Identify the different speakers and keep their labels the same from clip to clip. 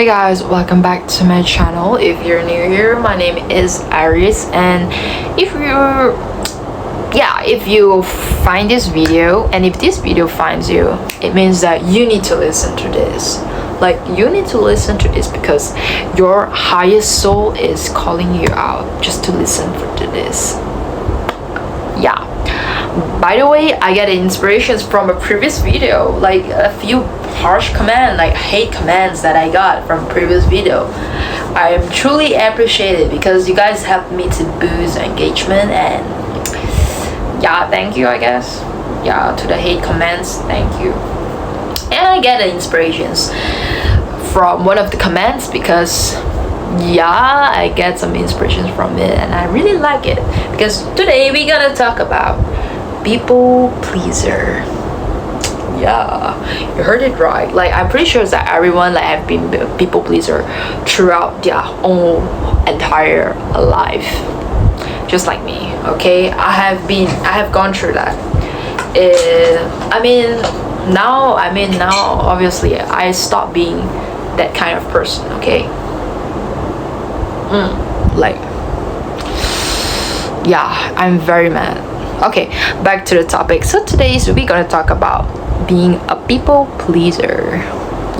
Speaker 1: Hey guys, welcome back to my channel. If you're new here, my name is Iris, and if you find this video, and if this video finds you, it means that you need to listen to this. Like, you need to listen to this because your highest soul is calling you out just to listen to this. Yeah. By the way, I get inspirations from a previous video, like a few harsh commands, like hate commands that I got from previous video. I am truly appreciated because you guys helped me to boost engagement, and yeah, thank you, I guess. Yeah, to the hate comments, thank you. And I get the inspirations from one of the comments because yeah, I get some inspirations from it and I really like it, because today we're gonna talk about people pleaser. Yeah, you heard it right. Like, I'm pretty sure that everyone like have been a people pleaser throughout their own entire life, just like me. Okay, I have gone through that. Now obviously I stopped being that kind of person. Okay. Like, yeah, I'm very mad. Okay, back to the topic. So today we're gonna talk about being a people pleaser.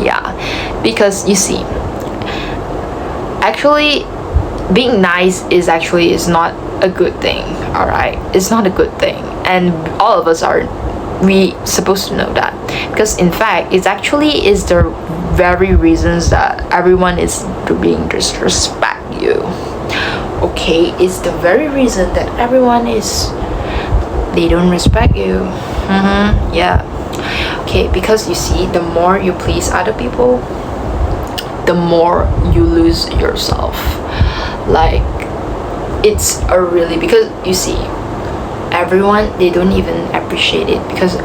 Speaker 1: Yeah, because you see, actually being nice is not a good thing. All right, it's not a good thing, and all of us are supposed to know that, because in fact it's actually is the very reasons that everyone is being disrespect you. Okay, it's the very reason that everyone is they don't respect you. Yeah. Okay, because you see, the more you please other people, the more you lose yourself. Like, it's a really, because you see, everyone, they don't even appreciate it because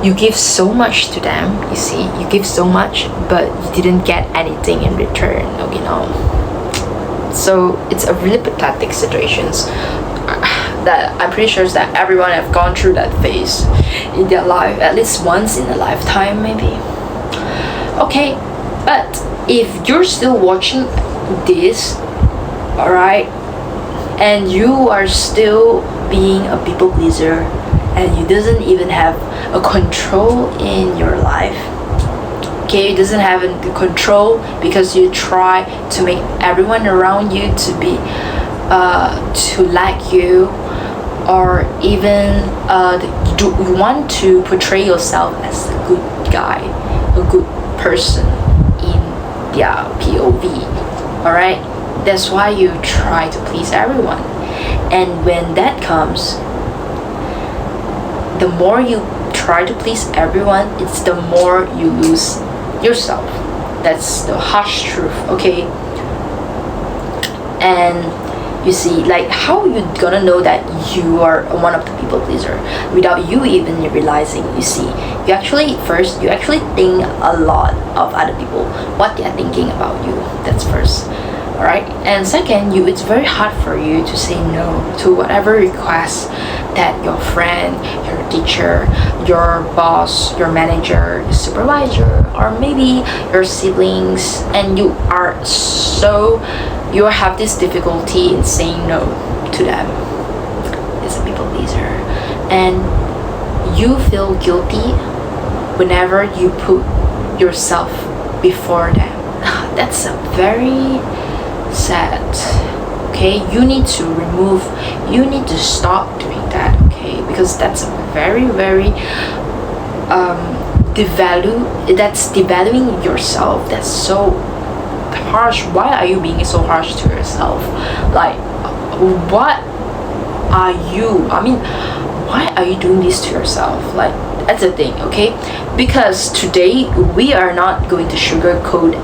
Speaker 1: you give so much to them. You see, you give so much but you didn't get anything in return, you know. So it's a really pathetic situations that I'm pretty sure that everyone have gone through that phase in their life, at least once in a lifetime maybe. Okay, but if you're still watching this, alright, and you are still being a people pleaser and you doesn't even have a control in your life, okay, you doesn't have the control because you try to make everyone around you to be to like you, or even you want to portray yourself as a good guy, a good person in their POV. Alright, that's why you try to please everyone, and when that comes, the more you try to please everyone, it's the more you lose yourself. That's the harsh truth. Okay, and you see, like, how you gonna know that you are one of the people pleaser without you even realizing? You see, you actually think a lot of other people, what they are thinking about you. That's first. Alright, and second, it's very hard for you to say no to whatever request that your friend, your teacher, your boss, your manager, your supervisor, or maybe your siblings, and you have this difficulty in saying no to them. It's a people pleaser, and you feel guilty whenever you put yourself before them. That's a very sad. Okay, you need to stop doing that. Okay, because that's very devaluing yourself. That's so harsh. Why are you being so harsh to yourself? Like, what are you, why are you doing this to yourself? Like, that's the thing. Okay, because today we are not going to sugarcoat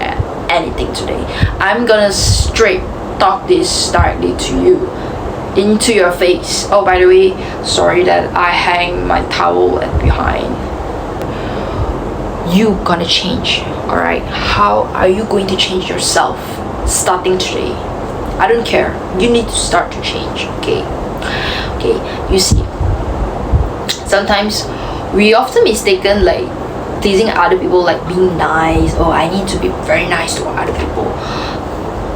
Speaker 1: anything. Today I'm gonna straight talk this directly to you, into your face. Oh, by the way, sorry that I hang my towel behind. You gonna change. Alright, how are you going to change yourself starting today? I don't care, you need to start to change. Okay, you see, sometimes we often mistaken like pleasing other people, like being nice. Oh, I need to be very nice to other people.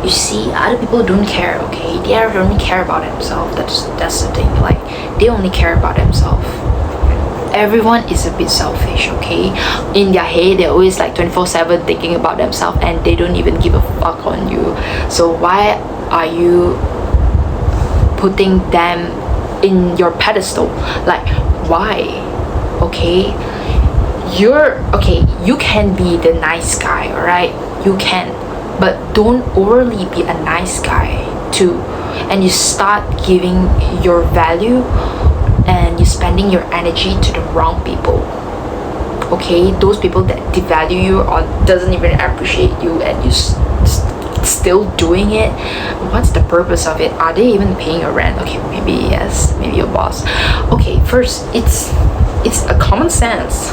Speaker 1: You see, other people don't care, okay? They only care about themselves. That's the thing. Like, they only care about themselves. Everyone is a bit selfish, okay? In their head, they're always like 24/7 thinking about themselves, and they don't even give a fuck on you. So why are you putting them in your pedestal? Like, why? Okay, you can be the nice guy, all right? You can, but don't overly be a nice guy too, and you start giving your value and you're spending your energy to the wrong people. Okay, those people that devalue you or doesn't even appreciate you, and you still doing it. What's the purpose of it? Are they even paying your rent? Okay, maybe yes, maybe your boss. Okay, first, it's a common sense.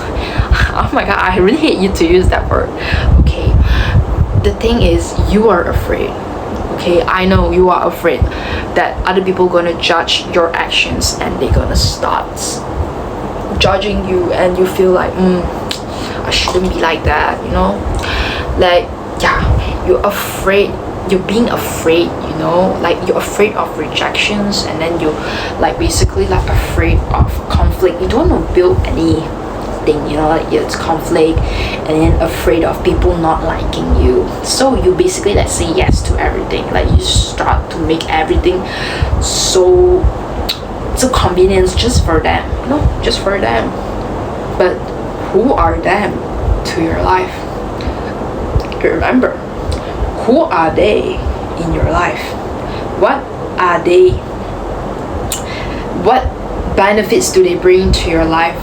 Speaker 1: Oh my god, I really hate you to use that word. Okay, the thing is, you are afraid. Okay, I know you are afraid that other people gonna judge your actions, and they gonna start judging you, and you feel like I shouldn't be like that, you know? Like, yeah, you're afraid, you're being afraid, you know? Like, you're afraid of rejections, and then you like basically like afraid of conflict. You don't want to build anything, you know, like it's conflict, and then afraid of people not liking you. So you basically like say yes to everything. Like, you start to make everything so convenience just for them, you know, just for them. But who are them to your life? Remember, who are they in your life? What are they? What benefits do they bring to your life?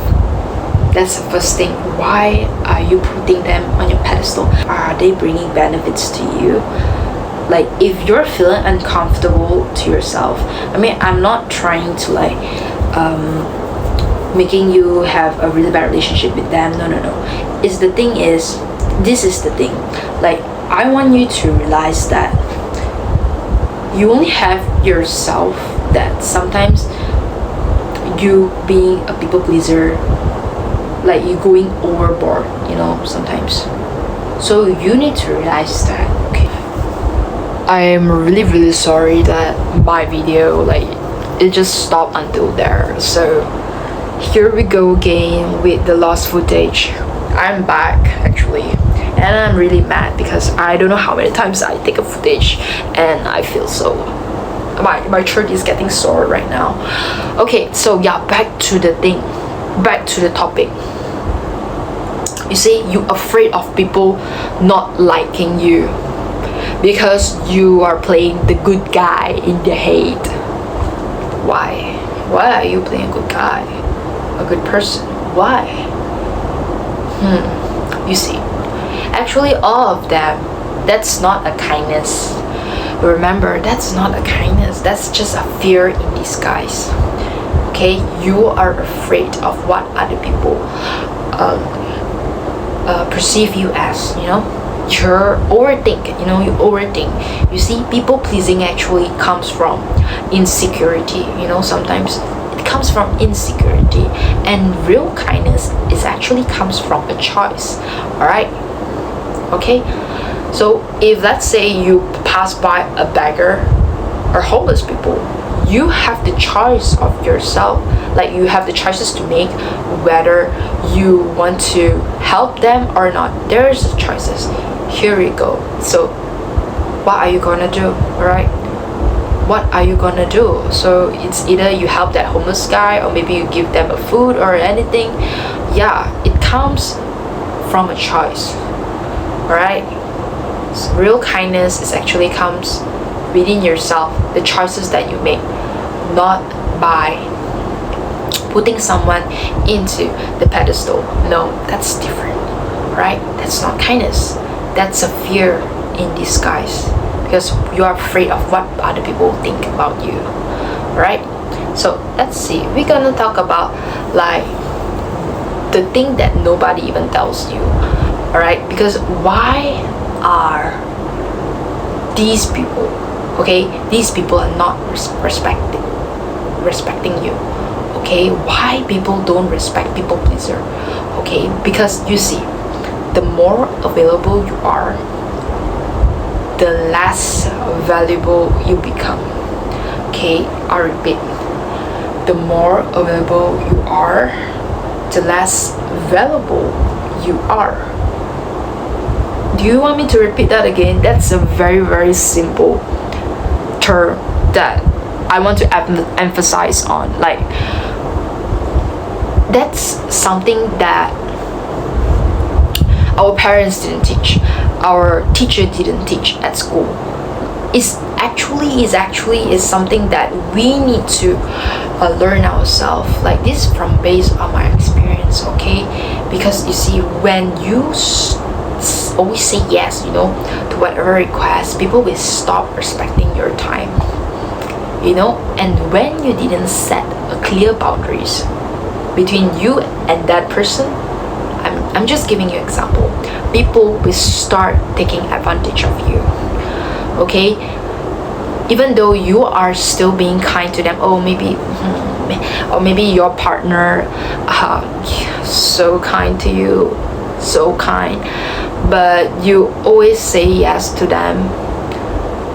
Speaker 1: That's the first thing. Why are you putting them on your pedestal? Are they bringing benefits to you? Like, if you're feeling uncomfortable to yourself, I mean, I'm not trying to like making you have a really bad relationship with them. No. It's the thing is, this is the thing. Like, I want you to realize that you only have yourself, that sometimes you being a people pleaser, like you going overboard, you know, sometimes. So you need to realize that. Okay, I am really sorry that my video, like, it just stopped until there. So here we go again with the lost footage. I'm back actually, and I'm really mad because I don't know how many times I take a footage, and I feel so my throat is getting sore right now. Okay, so yeah, back to the thing, back to the topic. You see, you're afraid of people not liking you because you are playing the good guy in their head. Why are you playing a good guy, a good person? Why? You see, actually all of them, that's not a kindness. Remember, that's not a kindness, that's just a fear in disguise. Okay, you are afraid of what other people perceive you as, you know. You're overthink, you know, you overthink. You see, people pleasing actually comes from insecurity, you know. Sometimes it comes from insecurity, and real kindness is actually comes from a choice. All right, okay. So if let's say you pass by a beggar or homeless people, you have the choice of yourself. Like, you have the choices to make whether you want to help them or not. There's the choices. Here we go. So what are you gonna do? All right, what are you gonna do? So it's either you help that homeless guy, or maybe you give them a food or anything. Yeah, it comes from a choice. All right, so real kindness is actually comes within yourself, the choices that you make, not by putting someone into the pedestal. No, that's different, right? That's not kindness. That's a fear in disguise, because you are afraid of what other people think about you, right? So let's see, we're gonna talk about like the thing that nobody even tells you. All right, because why are these people, okay, these people are not respecting you. Okay, why people don't respect people pleaser? Okay, because you see, the more available you are, the less valuable you become. Okay, I repeat, the more available you are, the less valuable you are. Do you want me to repeat that again? That's a very, very simple term that I want to emphasize on. Like, that's something that our parents didn't teach, our teacher didn't teach at school. Is something that we need to learn ourselves. Like, this from based on my experience, okay? Because you see, when you always say yes, to whatever request, people will stop respecting your time, and when you didn't set a clear boundaries between you and that person, I'm just giving you example, people will start taking advantage of you. Okay, even though you are still being kind to them, or maybe your partner so kind to you, so kind, but you always say yes to them.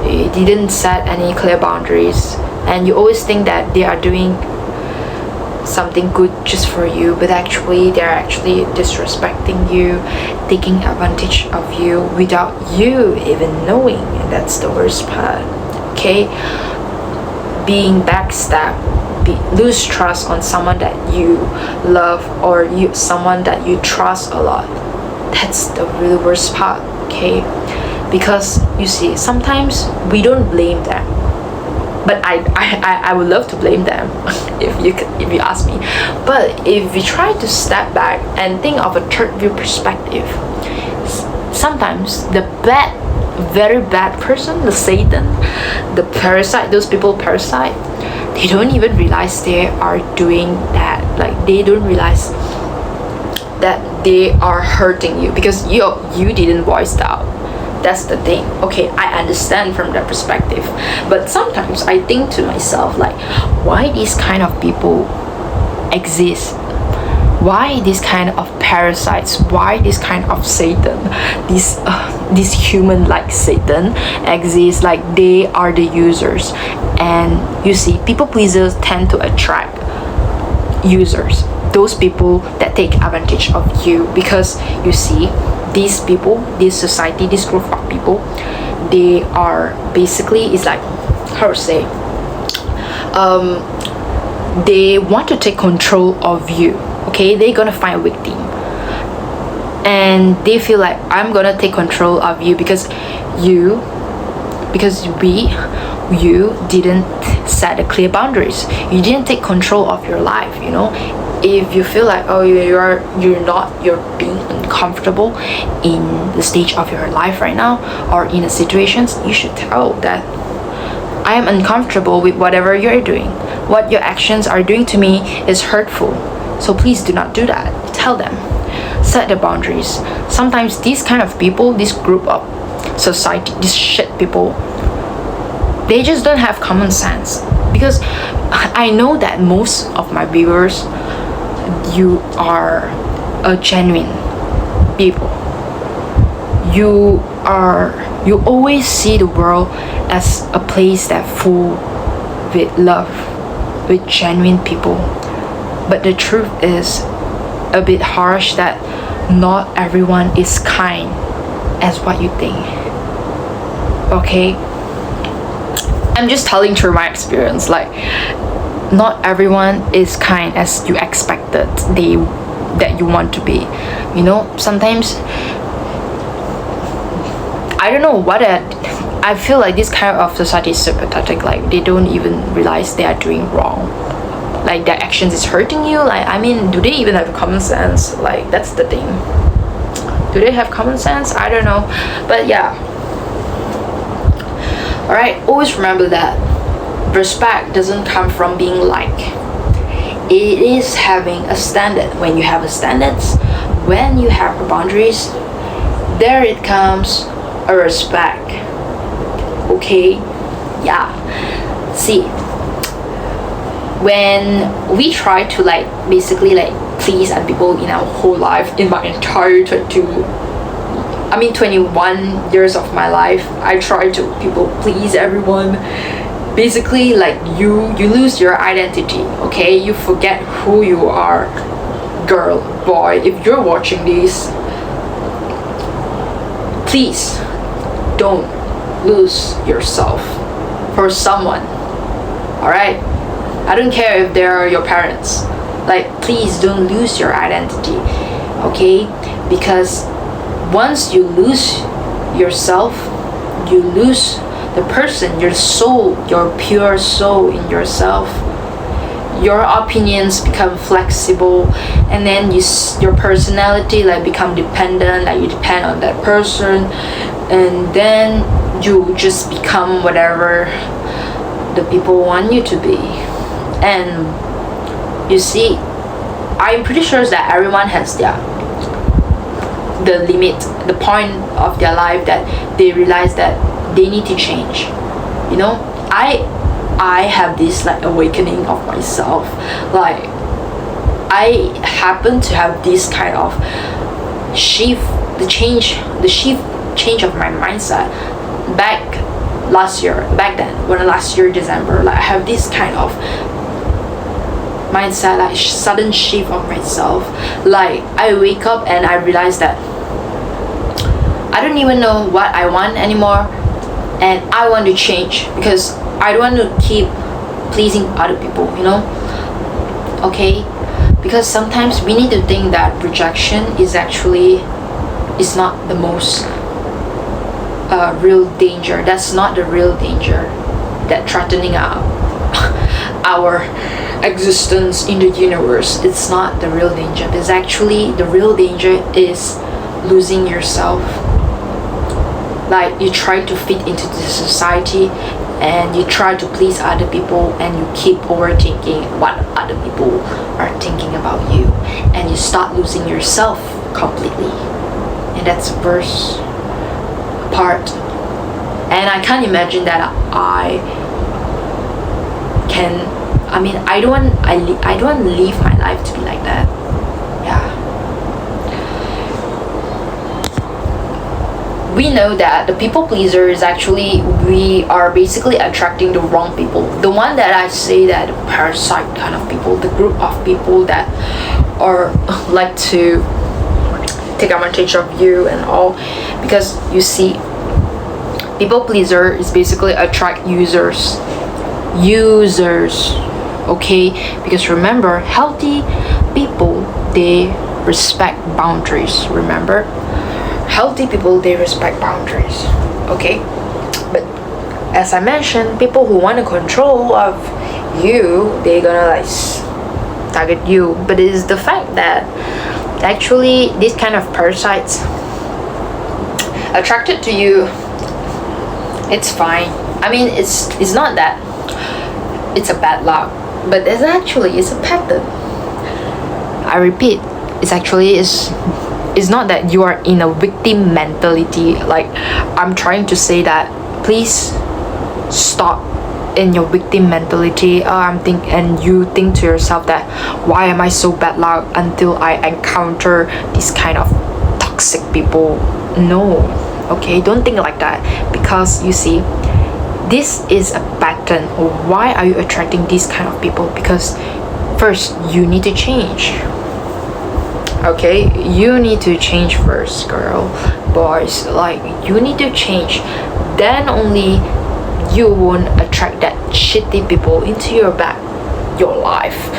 Speaker 1: You didn't set any clear boundaries, and you always think that they are doing something good just for you, but actually they're actually disrespecting you, taking advantage of you without you even knowing. And that's the worst part. Okay, being backstabbed, lose trust on someone that you love, or someone that you trust a lot, that's the really worst part. Okay, because you see, sometimes we don't blame them, but I would love to blame them if you ask me. But if we try to step back and think of a third view perspective, sometimes the very bad person, the Satan, the parasite, those people parasite, they don't even realize they are doing that. Like, they don't realize that they are hurting you because you didn't voice it out. That's the thing. Okay, I understand from that perspective, but sometimes I think to myself, like, why these kind of people exist? Why this kind of parasites? Why this kind of Satan, this human like Satan exists? Like, they are the users, and you see, people pleasers tend to attract users, those people that take advantage of you, because you see, these people, this society, this group of people, they are basically, it's like, how to say, they want to take control of you. Okay, they're gonna find a victim, and they feel like, I'm gonna take control of you because you didn't set the clear boundaries, you didn't take control of your life. If you feel like, oh, you're being uncomfortable in the stage of your life right now, or in the situations, you should tell that I am uncomfortable with whatever you're doing. What your actions are doing to me is hurtful, so please do not do that. Tell them, set the boundaries. Sometimes these kind of people, this group of society, these shit people, they just don't have common sense. Because I know that most of my viewers, you are a genuine people. You always see the world as a place that full with love, with genuine people. But the truth is a bit harsh, that not everyone is kind as what you think. Okay, I'm just telling through my experience, like, not everyone is kind as you expected that you want to be. Sometimes, I don't know what I feel like this kind of society is so pathetic. Like, they don't even realize they are doing wrong, like their actions is hurting you. Like, I mean, do they even have common sense? Like, that's the thing. Do they have common sense? I don't know, but yeah. Alright, always remember that respect doesn't come from being liked. It is having a standard. When you have a standards, when you have boundaries, there it comes a respect. Okay, yeah. See, when we try to like basically like please other people in our whole life, in my entire 21 years of my life, I try to people please everyone. Basically like you lose your identity, okay? You forget who you are. Girl, boy, if you're watching this, please don't lose yourself for someone. All right, I don't care if they're your parents, like please don't lose your identity, okay? Because once you lose yourself, you lose the person, your soul, your pure soul in yourself. Your opinions become flexible, and then your personality like become dependent, like you depend on that person, and then you just become whatever the people want you to be. And you see, I'm pretty sure that everyone has the limit, the point of their life that they realize that they need to change. You know, I have this like awakening of myself. Like I happen to have this kind of shift, the change of my mindset back then, when last year December, like I have this kind of mindset, like sudden shift of myself. Like I wake up and I realize that I don't even know what I want anymore, and I want to change because I don't want to keep pleasing other people, you know? Okay? Because sometimes we need to think that rejection is not the most real danger. That's not the real danger that threatening our existence in the universe. It's not the real danger. Because actually the real danger is losing yourself. Like you try to fit into the society and you try to please other people, and you keep overthinking what other people are thinking about you, and you start losing yourself completely. And that's the worst part. And I can't imagine that I don't want to live my life to be like that. Yeah. We know that the people pleaser is actually, we are basically attracting the wrong people. The one that I say that the parasite kind of people, the group of people that are like to take advantage of you and all. Because you see, people pleaser is basically attract users, okay? Because remember, healthy people, they respect boundaries. Remember, healthy people, they respect boundaries, okay? But as I mentioned, people who want to control of you, they're gonna like target you. But it is the fact that actually this kind of parasites attracted to you, it's fine. I mean, it's not that it's a bad luck, but it's a pattern. I repeat, it's not that you are in a victim mentality. Like I'm trying to say that please stop in your victim mentality. And you think to yourself that why am I so bad luck until I encounter this kind of toxic people. No, okay, don't think like that. Because you see, this is a pattern. Why are you attracting these kind of people? Because first you need to change. Okay, you need to change first, girl, boys. Like you need to change. Then only you won't attract that shitty people into your life.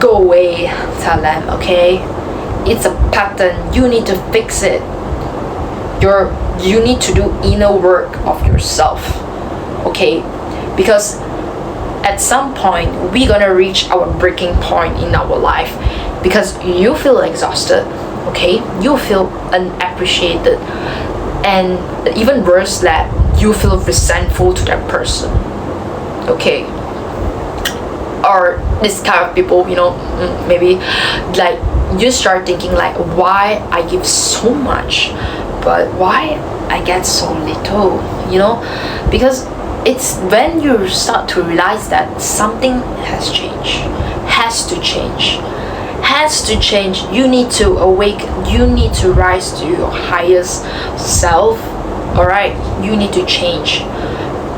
Speaker 1: Go away, tell them, okay? It's a pattern. You need to fix it. You need to do inner work of yourself, okay? Because at some point we're gonna reach our breaking point in our life, because you feel exhausted, okay? You feel unappreciated, and even worse, that you feel resentful to that person, okay? Or this kind of people, you know, maybe like you start thinking like, why I give so much but why I get so little, you know? Because it's when you start to realize that something has changed, has to change, has to change. You need to awake, you need to rise to your highest self. All right, you need to change.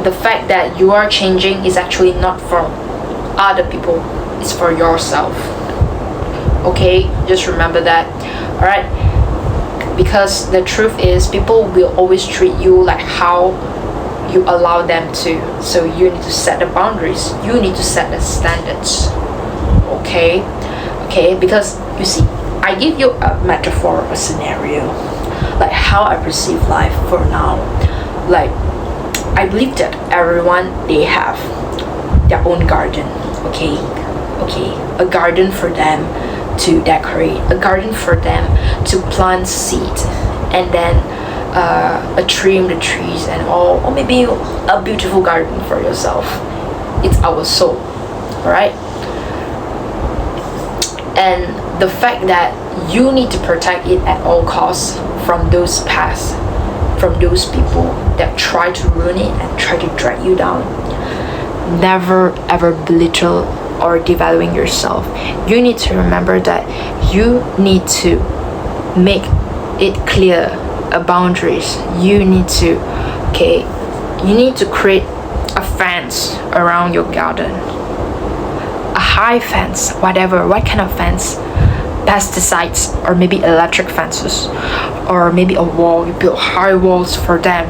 Speaker 1: The fact that you are changing is actually not for other people, it's for yourself. Okay, just remember that. All right, because the truth is people will always treat you like how you allow them to. So you need to set the boundaries, you need to set the standards. Okay, because you see, I give you a metaphor, a scenario, like how I perceive life for now. Like, I believe that everyone, they have their own garden. Okay, a garden for them to decorate, a garden for them to plant seed, and then trim the trees and all, or maybe a beautiful garden for yourself. It's our soul. All right, and the fact that you need to protect it at all costs from those past, from those people that try to ruin it and try to drag you down. Never ever belittle or devaluing yourself. You need to remember that you need to make it clear boundaries. You need to create a fence around your garden, a high fence, whatever, what kind of fence, pesticides, or maybe electric fences, or maybe a wall. You build high walls for them,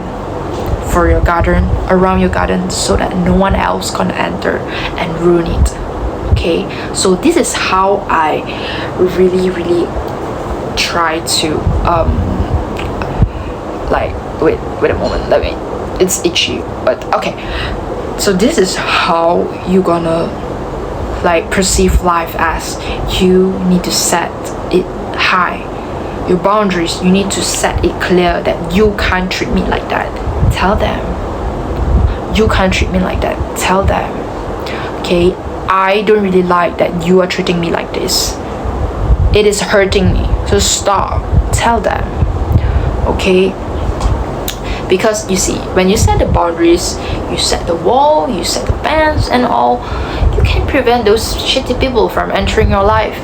Speaker 1: for your garden, around your garden, so that no one else can enter and ruin it. Okay, so this is how I really try to like, wait a moment, let me, it's itchy, but okay. So this is how you gonna like perceive life as. You need to set it high, your boundaries. You need to set it clear that you can't treat me like that. Tell them you can't treat me like that. Tell them, okay, I don't really like that you are treating me like this. It is hurting me, so stop. Tell them. Okay, because you see, when you set the boundaries, you set the wall, you set the fence and all, you can prevent those shitty people from entering your life.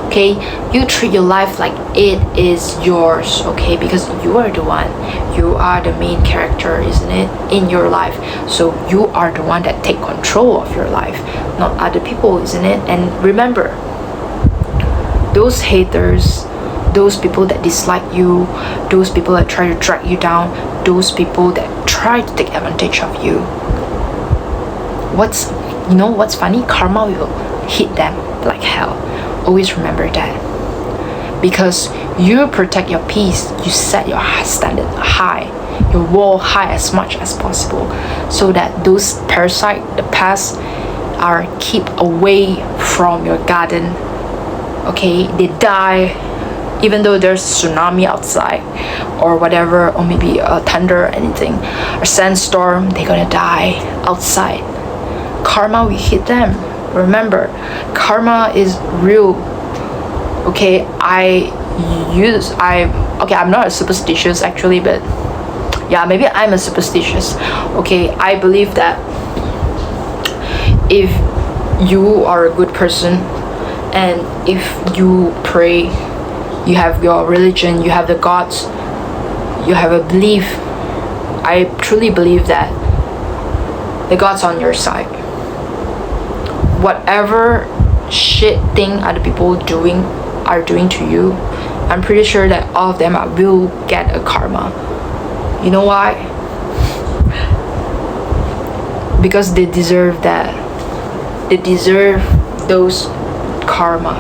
Speaker 1: Okay, you treat your life like it is yours. Okay, because you are the one, you are the main character, isn't it, in your life? So you are the one that take control of your life, not other people, isn't it? And remember, those haters, those people that dislike you, those people that try to drag you down, those people that try to take advantage of you, what's funny? Karma will hit them like hell. Always remember that. Because you protect your peace, you set your standard high, your wall high as much as possible, so that those parasite, the past, are keep away from your garden. Okay, they die. Even though there's tsunami outside or whatever, or maybe a thunder or anything, a sandstorm, they're gonna die outside. Karma will hit them. Remember, karma is real. Okay, I'm not a superstitious actually, but yeah, maybe I'm a superstitious. Okay, I believe that if you are a good person and if you pray, you have your religion, you have the gods, you have a belief, I truly believe that the God's on your side. Whatever shit thing other people are doing to you, I'm pretty sure that all of them will get a karma. You know why? Because they deserve that. They deserve those karma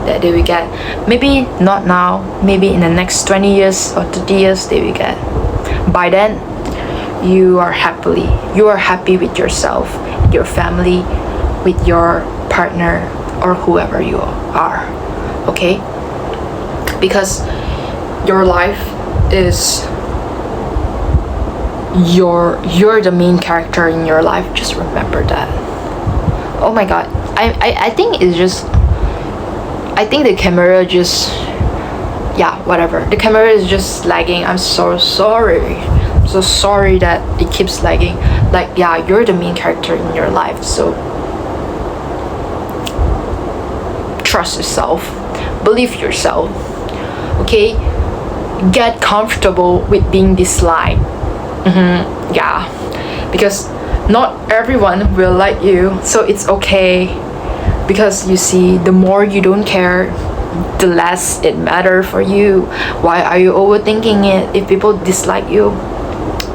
Speaker 1: that they will get. Maybe not now, maybe in the next 20 years or 30 years they will get. By then, you are happy with yourself, your family, with your partner, or whoever you are. Okay, because your life is you're the main character in your life. Just remember that. Oh my god, I think it's just, I think the camera just, yeah, whatever, the camera is just lagging. I'm so sorry. So sorry that it keeps lagging. Like, yeah, you're the main character in your life, so trust yourself, believe yourself, okay? Get comfortable with being disliked. Yeah, because not everyone will like you, so it's okay. Because you see, the more you don't care, the less it matters for you. Why are you overthinking it? If people dislike you,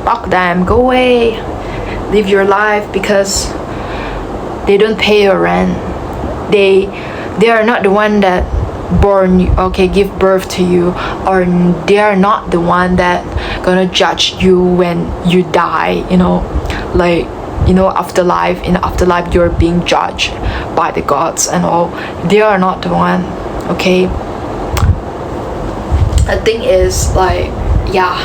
Speaker 1: fuck them, go away, live your life, because they don't pay your rent. They are not the one that born you, okay, give birth to you, or they are not the one that gonna judge you when you die, like, afterlife. In afterlife you're being judged by the gods and all. They are not the one, okay? The thing is, like, yeah,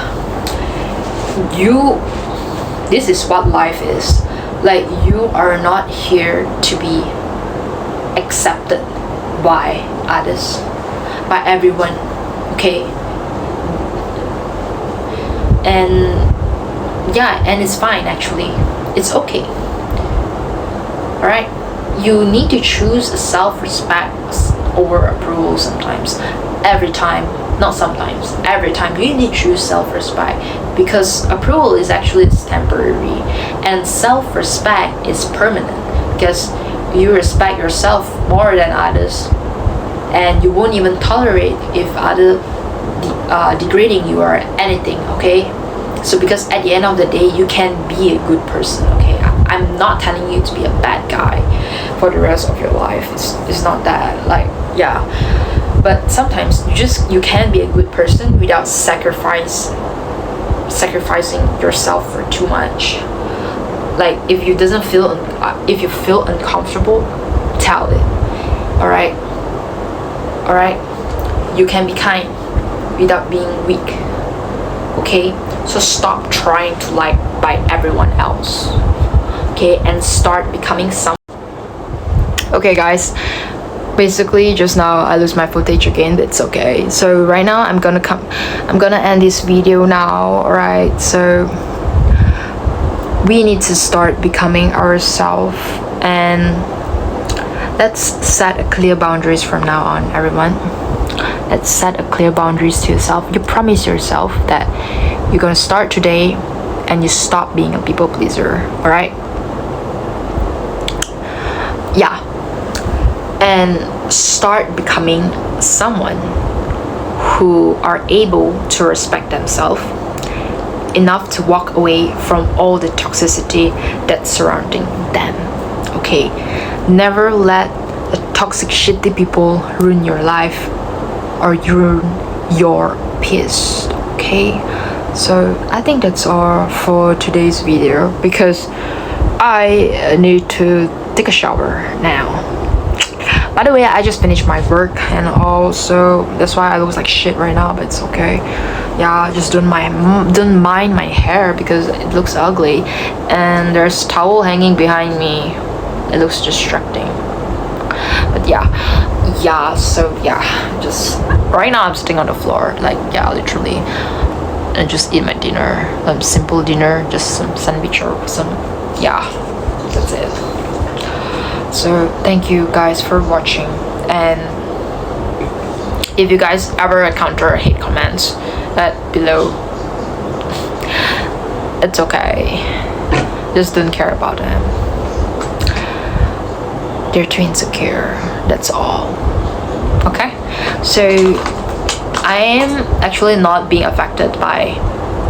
Speaker 1: this is what life is. Like, you are not here to be accepted by others, by everyone, okay? And yeah, and it's fine, actually. It's okay. Alright? You need to choose self-respect over approval sometimes. Every time. Not sometimes. Every time. You need to choose self-respect, because approval is actually temporary, and self-respect is permanent, because you respect yourself more than others, and you won't even tolerate if other degrading you or anything, okay? So because at the end of the day, you can be a good person, okay? I'm not telling you to be a bad guy for the rest of your life. It's not that, like, yeah. But sometimes you can be a good person without sacrificing yourself for too much. Like, if you feel uncomfortable, tell it. All right. You can be kind without being weak, okay? So stop trying to like by everyone else, okay? And start becoming some. Okay, guys, basically just now I lose my footage again, but it's okay. So right now I'm gonna end this video now. All right, so we need to start becoming ourselves, and let's set a clear boundaries from now on, everyone. Let's set a clear boundaries to yourself. You promise yourself that you're gonna start today and you stop being a people pleaser. All right? Yeah. And start becoming someone who are able to respect themselves enough to walk away from all the toxicity that's surrounding them. Okay? Never let the toxic shitty people ruin your life or ruin your peace. Okay? So I think that's all for today's video, because I need to take a shower now. By the way, I just finished my work and all, so that's why I look like shit right now, but it's okay. Yeah, just don't mind my hair because it looks ugly, and there's a towel hanging behind me. It looks distracting. But yeah, so yeah, just right now I'm sitting on the floor, like, yeah, literally, and just eat my dinner, simple dinner, just some sandwich or some, yeah, that's it. So thank you guys for watching, and if you guys ever encounter hate comments below, it's okay, just don't care about them. They're too insecure, that's all. Okay, so I am actually not being affected by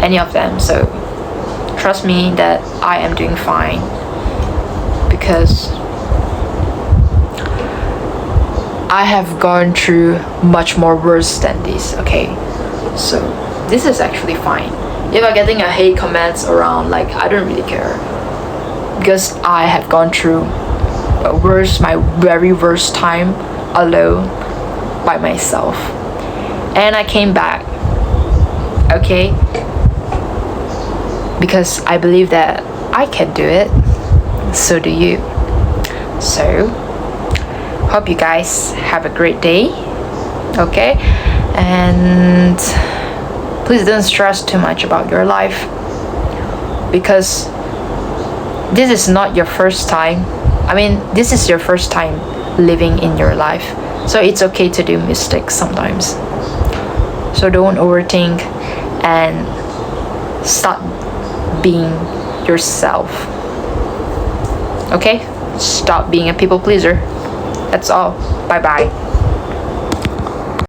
Speaker 1: any of them, so trust me that I am doing fine, because I have gone through much more worse than this, okay? So this is actually fine. If I'm getting a hate comments around, like, I don't really care, because I have gone through my very worst time alone by myself, and I came back, okay? Because I believe that I can do it, so do you. So hope you guys have a great day, okay? And please don't stress too much about your life, because this is not your first time. I mean, this is your first time living in your life. So it's okay to do mistakes sometimes. So don't overthink and start being yourself. Okay? Stop being a people pleaser. That's all. Bye bye.